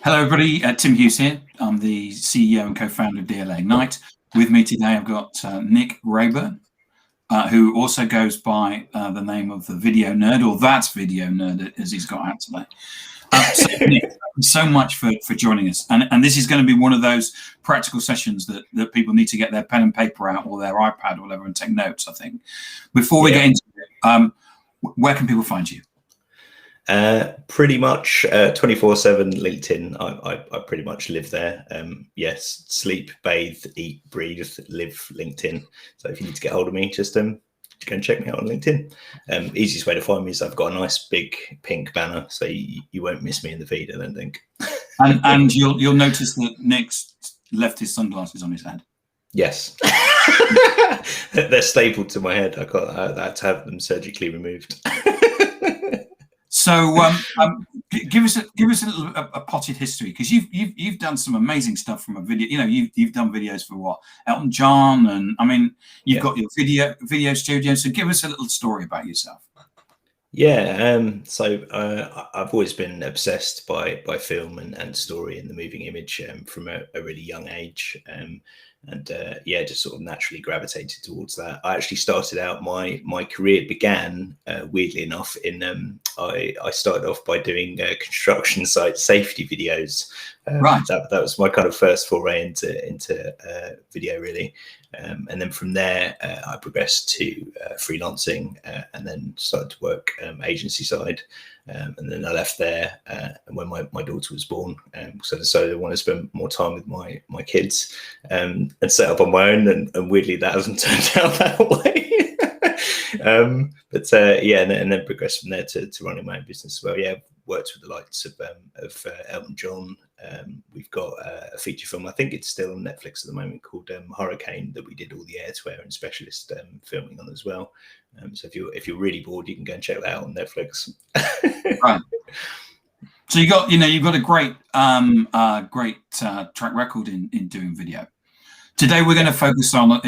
Hello, everybody. Tim Hughes here. I'm the CEO and co-founder of DLA Ignite. With me today, I've got Nick Raeburn, who also goes by the name of the Video Nerd, or That's Video Nerd, as he's got out today. So, Nick, thank you so much for joining us. And this is going to be one of those practical sessions that people need to get their pen and paper out, or their iPad or whatever, and take notes, I think. Before we get into it, where can people find you? Pretty much 24/7 LinkedIn. I pretty much live there. Yes, sleep, bathe, eat, breathe, live LinkedIn. So if you need to get hold of me, just go and check me out on LinkedIn. Easiest way to find me is I've got a nice big pink banner, so you won't miss me in the feed, I don't think. And you'll notice that Nick's left his sunglasses on his head. Yes. They're stapled to my head. I had to have them surgically removed. So give us a little potted history, because you've done some amazing stuff from a video. You know, you've done videos for what, Elton John, and I mean you've got your video studio. So give us a little story about yourself. Yeah, so I've always been obsessed by film and story and the moving image from a really young age, and just sort of naturally gravitated towards that. I actually started out my career began weirdly enough in I started off by doing construction site safety videos. Right. That was my kind of first foray into video, really. And then from there, I progressed to freelancing, and then started to work agency side. And then I left there when my daughter was born. So I decided I want to spend more time with my kids, and set up on my own. And weirdly, that hasn't turned out that way. And then progressed from there to running my own business as well. Yeah, worked with the likes of Elton John. We've got a feature film, I think it's still on Netflix at the moment, called Hurricane, that we did all the air-to-air and specialist filming on as well. So if you're really bored, you can go and check that out on Netflix. Right. So you've got a great track record in doing video. Today we're going to focus on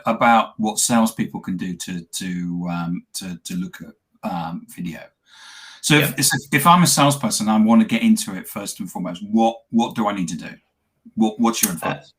about what salespeople can do to look at video. So if I'm a salesperson, I want to get into it first and foremost. What do I need to do? What's your advice?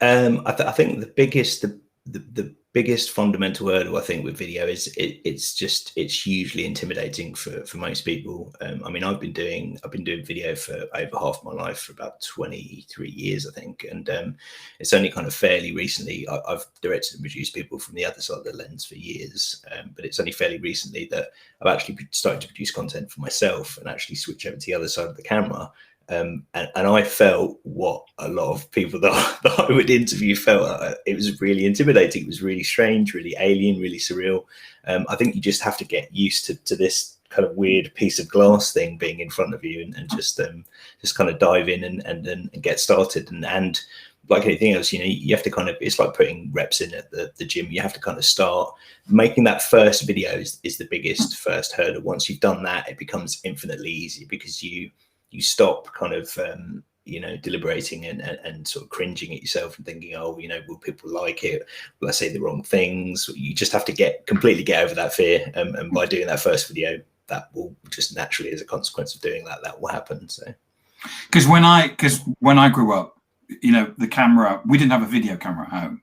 I think the biggest fundamental hurdle, I think, with video is it's hugely intimidating for most people. I mean, I've been doing video for over half my life, for about 23 years, I think, and it's only kind of fairly recently I've directed and produced people from the other side of the lens for years, but it's only fairly recently that I've actually started to produce content for myself and actually switch over to the other side of the camera. And I felt what a lot of people that I would interview felt. It was really intimidating. It was really strange, really alien, really surreal. I think you just have to get used to this kind of weird piece of glass thing being in front of you, and just kind of dive in and get started. And like anything else, you have to kind of, it's like putting reps in at the gym. You have to kind of start making that first video is the biggest first hurdle. Once you've done that, it becomes infinitely easier, because you stop kind of deliberating and sort of cringing at yourself and thinking, will people like it? Will I say the wrong things? You just have to completely get over that fear, and by doing that first video, that will just naturally, as a consequence of doing that will happen. So because when I grew up, the camera, we didn't have a video camera at home.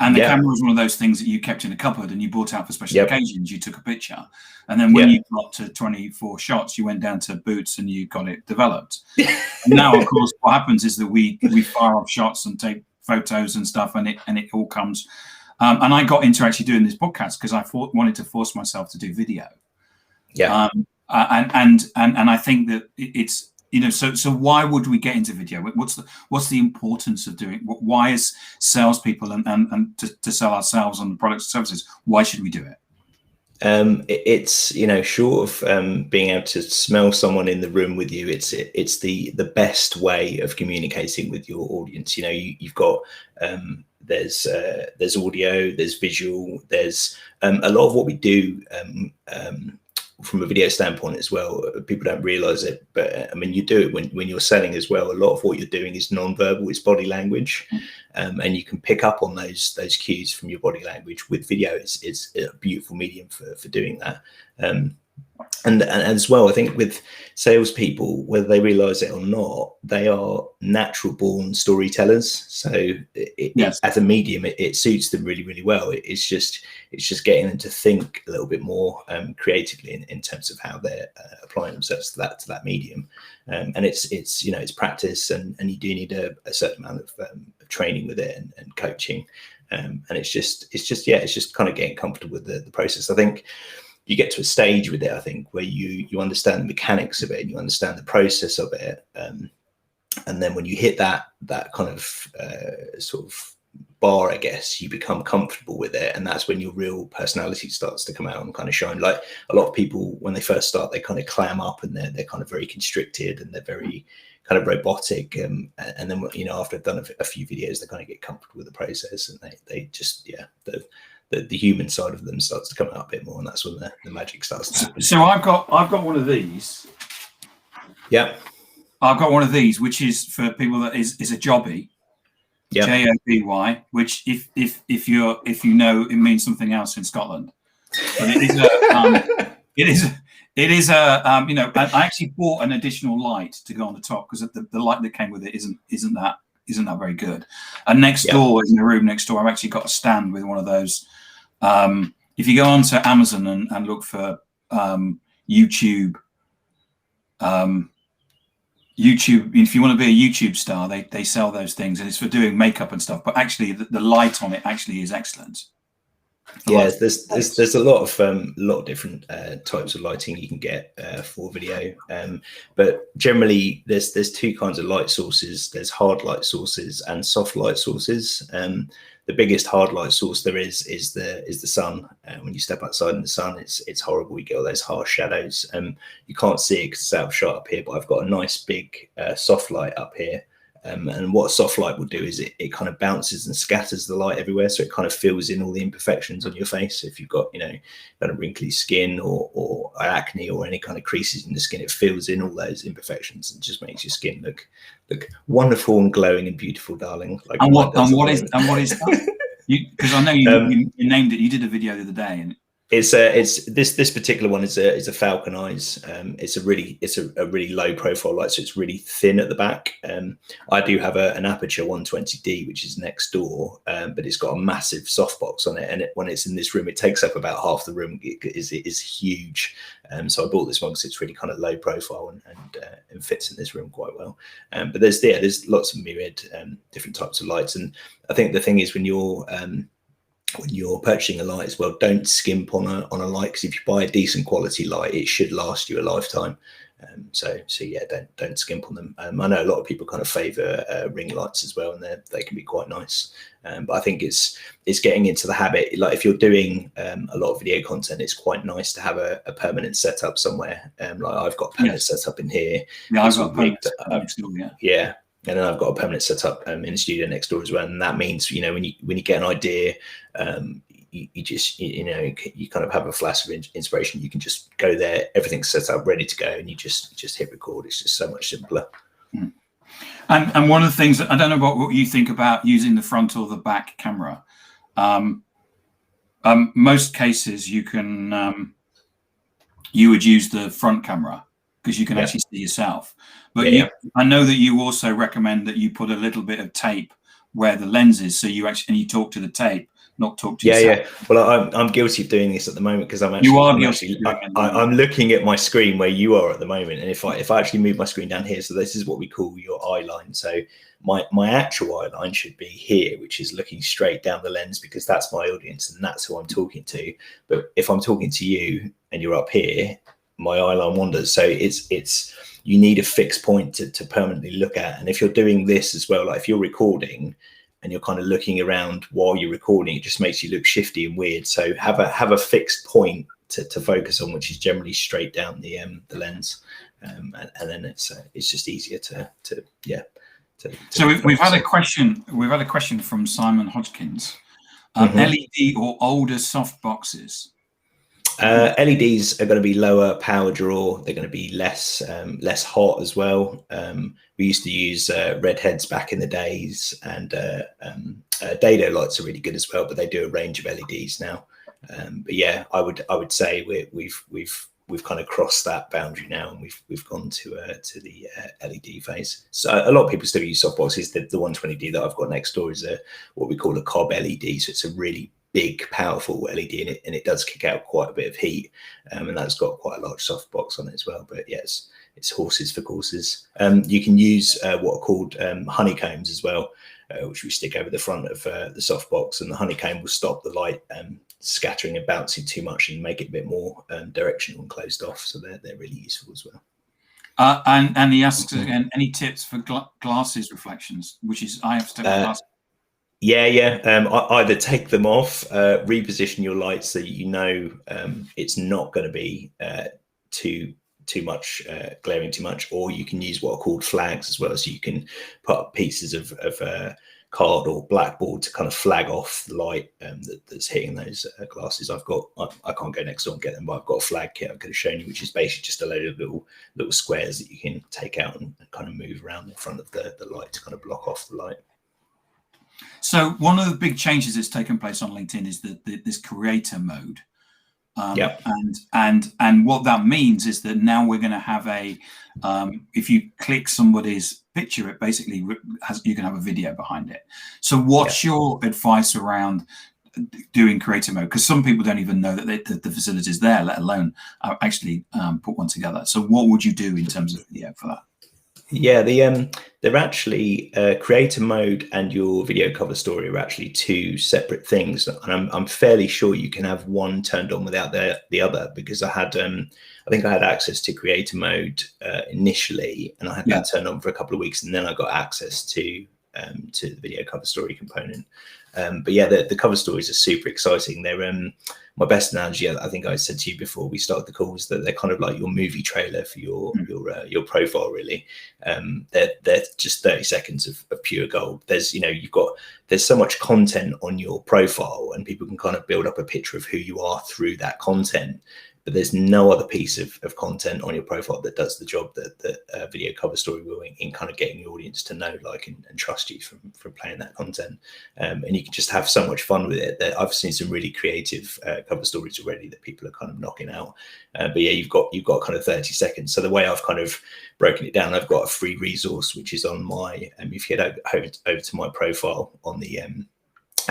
And the camera was one of those things that you kept in a cupboard and you brought out for special occasions. You took a picture, and then when you got to 24 shots, you went down to Boots and you got it developed. And now, of course, what happens is that we fire off shots and take photos and stuff, and it all comes. And I got into actually doing this podcast because I wanted to force myself to do video. Yeah. And I think that it's. So why would we get into video? What's the importance of doing? Why, as salespeople and to sell ourselves on the products and services, why should we do it? It's short of being able to smell someone in the room with you, it's the best way of communicating with your audience. You've got there's audio, there's visual, there's a lot of what we do from a video standpoint as well. People don't realize it, but I mean, you do it when you're selling as well. A lot of what you're doing is non-verbal, it's body language, and you can pick up on those cues from your body language. With video, it's a beautiful medium for doing that. And as well, I think with salespeople, whether they realize it or not, they are natural born storytellers. So Yes. as a medium, it suits them really, really well. It's just getting them to think a little bit more creatively in terms of how they're applying themselves to that medium. And it's you know, it's practice, and you do need a certain amount of training with it and coaching. And it's just kind of getting comfortable with the process. I think you get to a stage with it, I think, where you understand the mechanics of it and you understand the process of it. And then when you hit that kind of sort of bar, I guess, you become comfortable with it. And that's when your real personality starts to come out and kind of shine. Like a lot of people, when they first start, they kind of clam up and they're kind of very constricted and they're very kind of robotic. And then, you know, after I've done a few videos, they kind of get comfortable with the process and they just, the human side of them starts to come out a bit more, and that's when the magic starts to happen. So I've got one of these. Yeah, I've got one of these, which is for people that is a jobby. Yeah. J-O-B-Y, which if you know, it means something else in Scotland. But it is a you know, I actually bought an additional light to go on the top because the light that came with it isn't that very good. And next door, in the room next door, I've actually got a stand with one of those. If you go onto Amazon and look for YouTube, if you want to be a YouTube star, they sell those things, and it's for doing makeup and stuff. But actually, the light on it actually is excellent. Yeah, there's a lot of different types of lighting you can get for video, but generally there's two kinds of light sources. There's hard light sources and soft light sources. The biggest hard light source there is the sun. When you step outside in the sun, it's horrible. You get all those harsh shadows. You can't see it because it's out of shot up here, but I've got a nice big soft light up here. And what soft light will do is it kind of bounces and scatters the light everywhere, so it kind of fills in all the imperfections on your face. If you've got, you know, kind of wrinkly skin or acne or any kind of creases in the skin, it fills in all those imperfections and just makes your skin look wonderful and glowing and beautiful, darling. Like and what is that? Because I know you named it. You did a video the other day, and it's this particular one is a Falcon Eyes. It's a really low profile light, so it's really thin at the back. I do have an Aperture 120D, which is next door, but it's got a massive softbox on it, and when it's in this room, it takes up about half the room. It is huge. So I bought this one because it's really kind of low profile and fits in this room quite well. But there's lots of myriad different types of lights, and I think the thing is when you're purchasing a light as well, don't skimp on a light, because if you buy a decent quality light, it should last you a lifetime. So yeah, don't skimp on them. I know a lot of people kind of favor ring lights as well, and they can be quite nice. But I think it's getting into the habit. Like if you're doing a lot of video content, it's quite nice to have a permanent setup somewhere. Like I've got a permanent setup in here. Yeah, I've got a permanent setup. Yeah. And then I've got a permanent setup in the studio next door as well. And that means, you know, when you get an idea, you just, you know, you kind of have a flash of inspiration. You can just go there, everything's set up, ready to go, and you just hit record. It's just so much simpler. Mm. And one of the things that I don't know what you think about using the front or the back camera. Most cases you can you would use the front camera because you can actually see yourself. But I know that you also recommend that you put a little bit of tape where the lens is, so you talk to the tape, not talk to yourself. Yeah. Well, I'm guilty of doing this at the moment because I'm looking at my screen where you are at the moment, and if I actually move my screen down here, so this is what we call your eye line. So my actual eye line should be here, which is looking straight down the lens, because that's my audience and that's who I'm talking to. But if I'm talking to you and you're up here, my eye line wanders. So it's you need a fixed point to permanently look at. And if you're doing this as well, like if you're recording and you're kind of looking around while you're recording, it just makes you look shifty and weird. So have a fixed point to focus on, which is generally straight down the lens, and then it's just easier to so we've had a question from Simon Hodgkins. LED or older soft boxes? LEDs are going to be lower power draw. They're going to be less hot as well. We used to use red heads back in the days, and dado lights are really good as well, but they do a range of LEDs now. But yeah, I would say we've we've kind of crossed that boundary now, and we've gone to the LED phase. So a lot of people still use softboxes. The 120D that I've got next door is what we call a cob LED. So it's a really big, powerful LED, and it does kick out quite a bit of heat, and that's got quite a large softbox on it as well. But yes, it's horses for courses. You can use what are called honeycombs as well, which we stick over the front of the softbox, and the honeycomb will stop the light scattering and bouncing too much and make it a bit more directional and closed off. So they're really useful as well. And he asks again, any tips for glasses reflections, which is I have to take my glasses. Either take them off, reposition your light so you know it's not going to be too much glaring too much, or you can use what are called flags as well. So you can put up pieces of card or blackboard to kind of flag off the light that's hitting those glasses. I can't go next door and get them, but I've got a flag kit I could have shown you, which is basically just a load of little squares that you can take out and kind of move around in front of the light to kind of block off the light. So one of the big changes that's taken place on LinkedIn is this creator mode. And what that means is that now we're going to have if you click somebody's picture, it basically you can have a video behind it. So what's your advice around doing creator mode? Because some people don't even know that the facility is there, let alone actually put one together. So what would you do in terms of video for that? Yeah, they're actually creator mode and your video cover story are actually two separate things, and I'm fairly sure you can have one turned on without the other, because I think I had access to creator mode initially, and I had that turned on for a couple of weeks, and then I got access to the video cover story component. But yeah, the cover stories are super exciting. They're my best analogy, I think I said to you before we started the call, is that they're kind of like your movie trailer for your profile, really. They're just 30 seconds of pure gold. There's so much content on your profile, and people can kind of build up a picture of who you are through that content. But there's no other piece of content on your profile that does the job that video cover story will in kind of getting the audience to know, like, and trust you from playing that content. And you can just have so much fun with it. I've seen some really creative cover stories already that people are kind of knocking out. But yeah, you've got kind of 30 seconds. So the way I've kind of broken it down, I've got a free resource which is on my. If you head over to my profile on the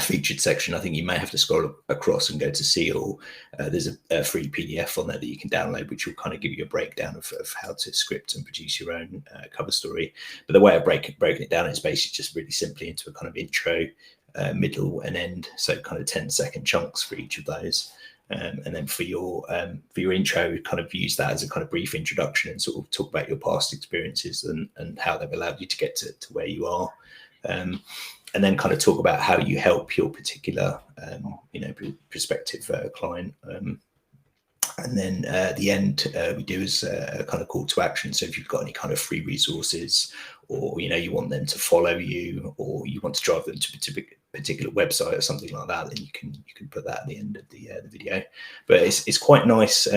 featured section, I think you may have to scroll across and go to see all. There's a free PDF on there that you can download, which will kind of give you a breakdown of how to script and produce your own cover story. But the way I've broken it down is basically just really simply into a kind of intro, middle, and end. So kind of 10-second chunks for each of those. And then for your intro, kind of use that as a kind of brief introduction and sort of talk about your past experiences and how they've allowed you to get to where you are. And then kind of talk about how you help your particular, prospective client. And then at the end, we do as a kind of call to action. So if you've got any kind of free resources, or you want them to follow you, or you want to drive them to a particular website or something like that, then you can put that at the end of the video. But it's quite nice.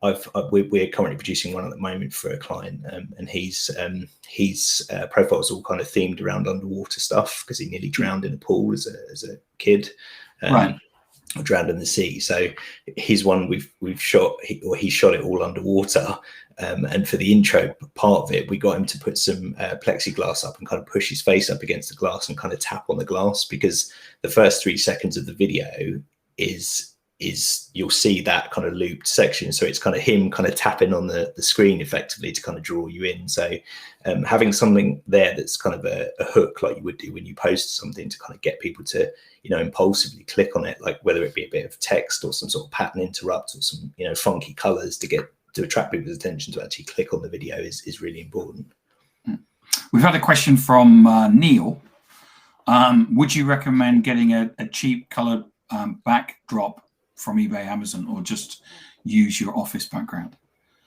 We're currently producing one at the moment for a client, and his profile is all kind of themed around underwater stuff, because he nearly drowned in a pool as a kid, or drowned in the sea. So his one we've shot, he shot it all underwater, and for the intro part of it, we got him to put some plexiglass up and kind of push his face up against the glass and kind of tap on the glass, because the first 3 seconds of the video is you'll see that kind of looped section. So it's kind of him kind of tapping on the screen effectively to kind of draw you in. So having something there that's kind of a hook, like you would do when you post something, to kind of get people to, impulsively click on it, like whether it be a bit of text or some sort of pattern interrupt or some, funky colors to attract people's attention to actually click on the video is really important. We've had a question from Neil. Would you recommend getting a cheap colored backdrop from eBay, Amazon, or just use your office background?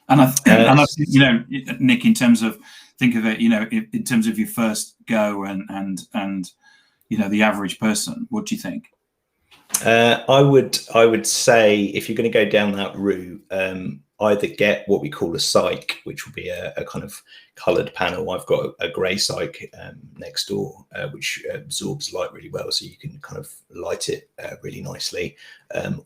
And I think, Nick, in terms of, think of it, in terms of your first go and the average person, what do you think? I would say, if you're going to go down that route, either get what we call a cyc, which will be a kind of coloured panel. I've got a grey cyc next door, which absorbs light really well, so you can kind of light it really nicely,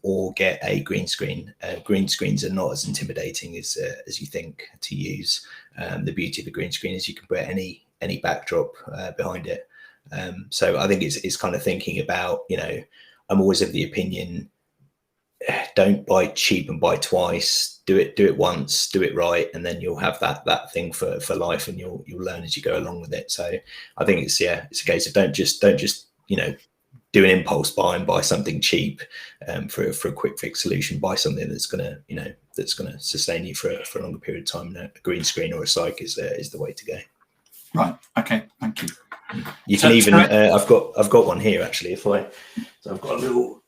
or get a green screen. Green screens are not as intimidating as you think to use. The beauty of the green screen is you can put any backdrop behind it. So I think it's kind of thinking about, you know, I'm always of the opinion, don't buy cheap and buy twice. Do it once, do it right, and then you'll have that thing for life, and you'll learn as you go along with it. So I think it's a case of don't just you know, do an impulse buy and buy something cheap for a quick fix solution. Buy something that's gonna sustain you for a longer period of time. And a green screen or a cyc is the way to go. Right. Okay. Thank you. You can even I've got one here actually. So I've got a little.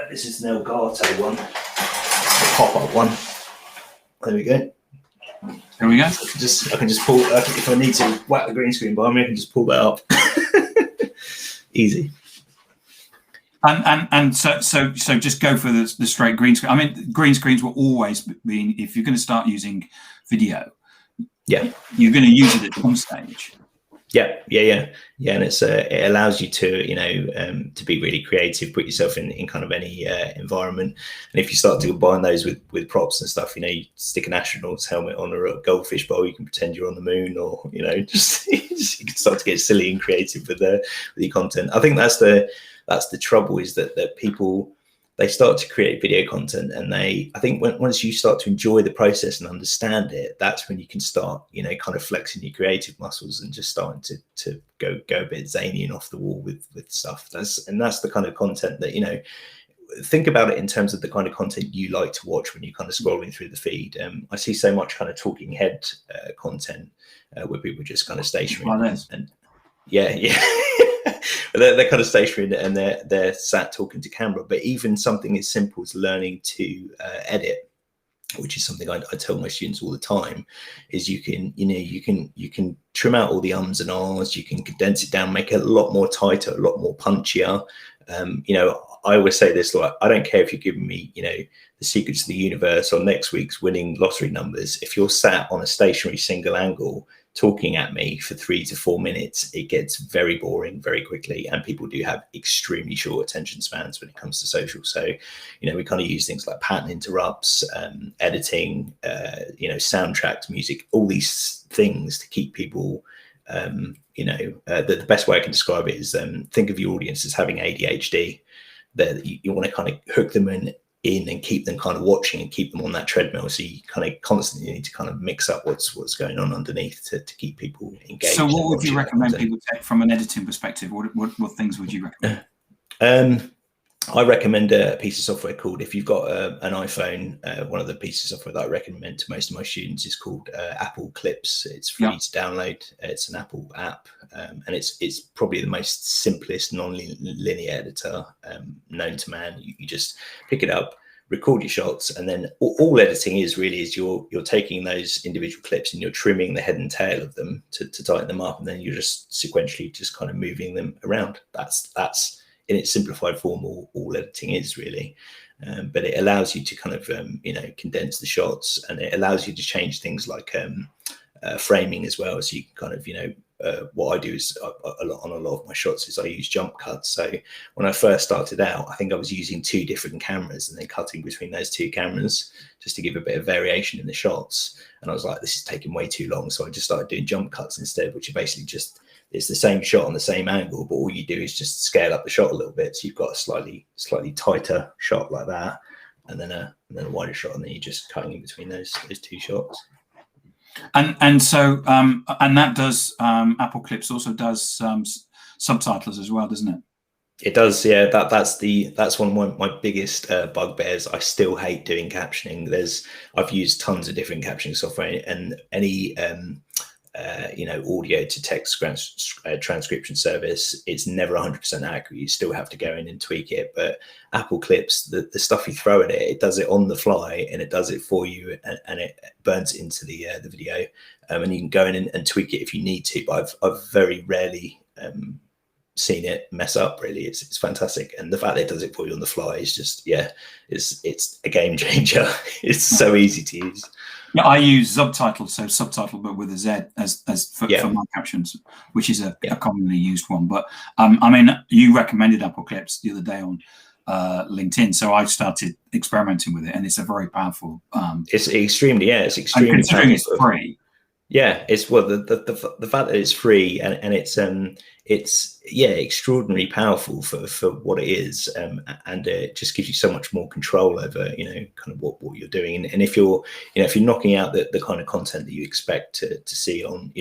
This is an Elgato one, a pop-up one. There we go. There we go. I can just pull. If I need to whack the green screen behind me, I can just pull that up. Easy. And so just go for the straight green screen. I mean, green screens will always be, if you're going to start using video, yeah, you're going to use it at some stage. Yeah, and it allows you to, you know, to be really creative, put yourself in kind of any environment. And if you start to combine those with props and stuff, you know, you stick an astronaut's helmet on or a goldfish bowl, you can pretend you're on the moon, or, you know, just you can start to get silly and creative with your content. I think that's the trouble, is that people, they start to create video content, and I think once you start to enjoy the process and understand it, that's when you can start, you know, kind of flexing your creative muscles and just starting to go a bit zany and off the wall with stuff. That's the kind of content that, you know, think about it in terms of the kind of content you like to watch when you're kind of scrolling through the feed. I see so much kind of talking head content where people just kind of stationary and yeah. They're kind of stationary and they're sat talking to camera. But even something as simple as learning to edit, which is something I tell my students all the time, is you can trim out all the ums and ahs, you can condense it down, make it a lot more tighter, a lot more punchier. You know, I always say this, like, I don't care if you're giving me, you know, the secrets of the universe or next week's winning lottery numbers. If you're sat on a stationary single angle talking at me for 3 to 4 minutes, it gets very boring very quickly, and people do have extremely short attention spans when it comes to social. So, you know, we kind of use things like pattern interrupts, editing, you know, soundtracks, music, all these things to keep people, you know, the best way I can describe it is, think of your audience as having ADHD. That you want to kind of hook them in and keep them kind of watching and keep them on that treadmill. So you kind of constantly need to kind of mix up what's going on underneath to keep people engaged. So what would you recommend people take from an editing perspective? What things would you recommend? I recommend a piece of software called, if you've got an iPhone, one of the pieces of software that I recommend to most of my students is called Apple Clips. It's free to download. It's an Apple app, and it's probably the most simplest non-linear editor known to man. You just pick it up, record your shots, and then all editing is you're taking those individual clips and you're trimming the head and tail of them to tighten them up, and then you're just sequentially just kind of moving them around. That's in its simplified form all editing is really, but it allows you to kind of you know, condense the shots, and it allows you to change things like framing as well. So you can kind of, you know, what I do is on a lot of my shots is I use jump cuts. So when I first started out, I think I was using 2 different cameras and then cutting between those 2 cameras just to give a bit of variation in the shots. And I was like, this is taking way too long. So I just started doing jump cuts instead, which are basically just, it's the same shot on the same angle, but all you do is just scale up the shot a little bit. So you've got a slightly tighter shot like that, and then a wider shot, and then you're just cutting in between those 2 shots. And so and that does Apple Clips also does subtitles as well, doesn't it? It does, yeah. That's one of my biggest bugbears. I still hate doing captioning. I've used tons of different captioning software, and any you know, audio to text transcription service, it's never 100% accurate. You still have to go in and tweak it. But Apple Clips, the stuff you throw at it, it does it on the fly, and it does it for you, and it burns it into the video. And you can go in and tweak it if you need to. But I've very rarely seen it mess up. Really, it's fantastic, and the fact that it does it for you on the fly is just, yeah, it's a game changer. It's so easy to use. Yeah, I use subtitles, so subtitle but with a Z as for my captions, which is a commonly used one. But I mean, you recommended Apple Clips the other day on LinkedIn, so I started experimenting with it, and it's a very powerful. It's extremely considering it's free. Yeah, it's the fact that it's free and it's extraordinarily powerful for what it is, and it just gives you so much more control over kind of what you're doing, and if you're knocking out the kind of content that you expect to see on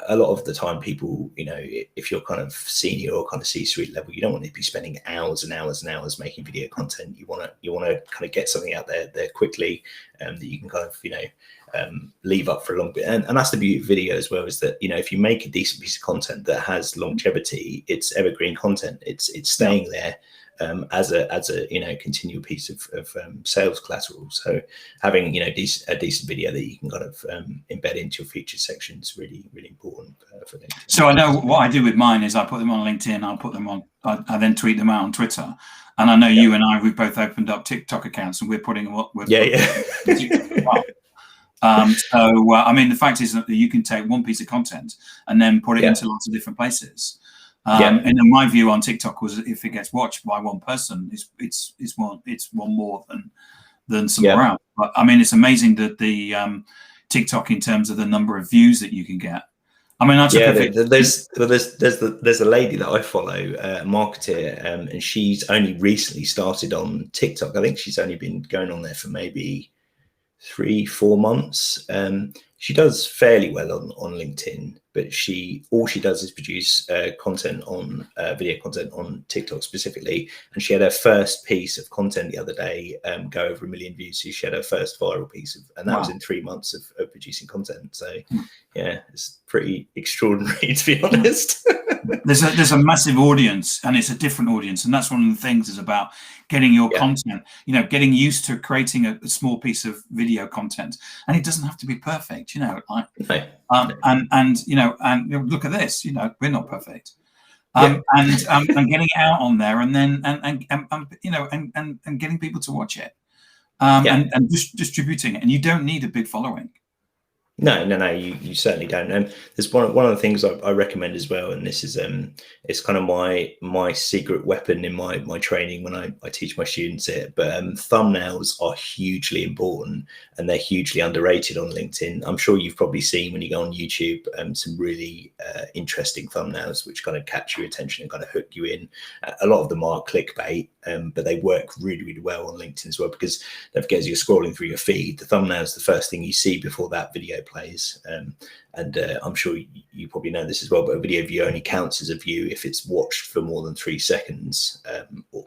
a lot of the time, people if you're kind of senior or kind of C-suite level, you don't want to be spending hours and hours and hours making video content. You want to kind of get something out there quickly that you can kind of leave up for a long bit, and that's the beauty of video as well, is that if you make a decent piece of content that has longevity, it's evergreen content, it's staying there as a continual piece of sales collateral. So having a decent video that you can kind of embed into your featured section is really, really important for LinkedIn. So I know what I do with mine is I put them on LinkedIn, I'll put them on, I then tweet them out on Twitter, and I know you and we've both opened up TikTok accounts, and we're putting them up with TikTok as well. I mean, the fact is that you can take one piece of content and then put it into lots of different places. And in my view on TikTok was, if it gets watched by one person, it's one more than somewhere else. But I mean, it's amazing that the TikTok, in terms of the number of views that you can get. I mean, there's a lady that I follow, a marketer, and she's only recently started on TikTok. I think she's only been going on there for maybe 3-4 months. She does fairly well on LinkedIn, but all she does is produce content on video content on TikTok specifically. And she had her first piece of content the other day go over 1 million views. So she had her first viral piece, and that was in 3 months of producing content. So yeah, it's pretty extraordinary, to be honest. There's a massive audience, and it's a different audience, and that's one of the things is about getting your content, getting used to creating a small piece of video content, and it doesn't have to be perfect, and look at this, we're not perfect, and getting it out on there, and then and getting people to watch it, and distributing it, and you don't need a big following. No, you certainly don't. And there's one of the things I recommend as well, and this is it's kind of my secret weapon in my training when I teach my students it. But thumbnails are hugely important, and they're hugely underrated on LinkedIn. I'm sure you've probably seen when you go on YouTube some really interesting thumbnails which kind of catch your attention and kind of hook you in. A lot of them are clickbait, but they work really, really well on LinkedIn as well, because don't forget, as you're scrolling through your feed, the thumbnail is the first thing you see before that video plays. And I'm sure you probably know this as well, but a video view only counts as a view if it's watched for more than 3 seconds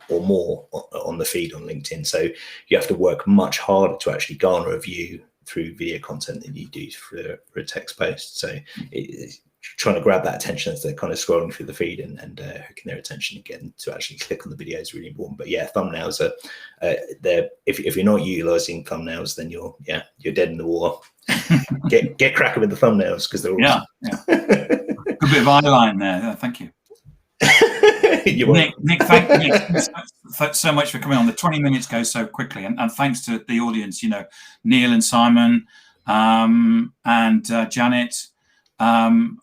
or more on the feed on LinkedIn. So you have to work much harder to actually garner a view through video content than you do for a text post. So it's trying to grab that attention as they're kind of scrolling through the feed and hooking their attention again to actually click on the video is really important. But yeah, thumbnails are if you're not utilizing thumbnails, then you're dead in the water. get cracking with the thumbnails, because they're awesome. Good bit of eyeline there. Thank you. Nick, thank you so much for coming on. The 20 minutes goes so quickly, and thanks to the audience, Neil and Simon and Janet,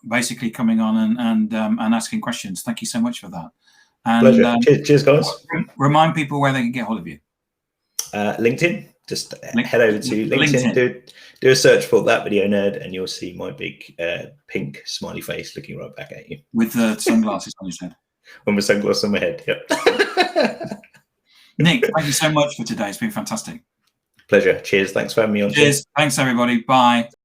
basically coming on and asking questions. Thank you so much for that. And pleasure. Cheers, guys. Remind people where they can get hold of you. LinkedIn. Just head over to LinkedIn. Do a search for That Video Nerd, and you'll see my big pink smiley face looking right back at you with the sunglasses on his head. With my sunglasses on my head. Yep. Nick, thank you so much for today. It's been fantastic. Pleasure. Cheers. Thanks for having me on. Cheers. Thanks, everybody. Bye.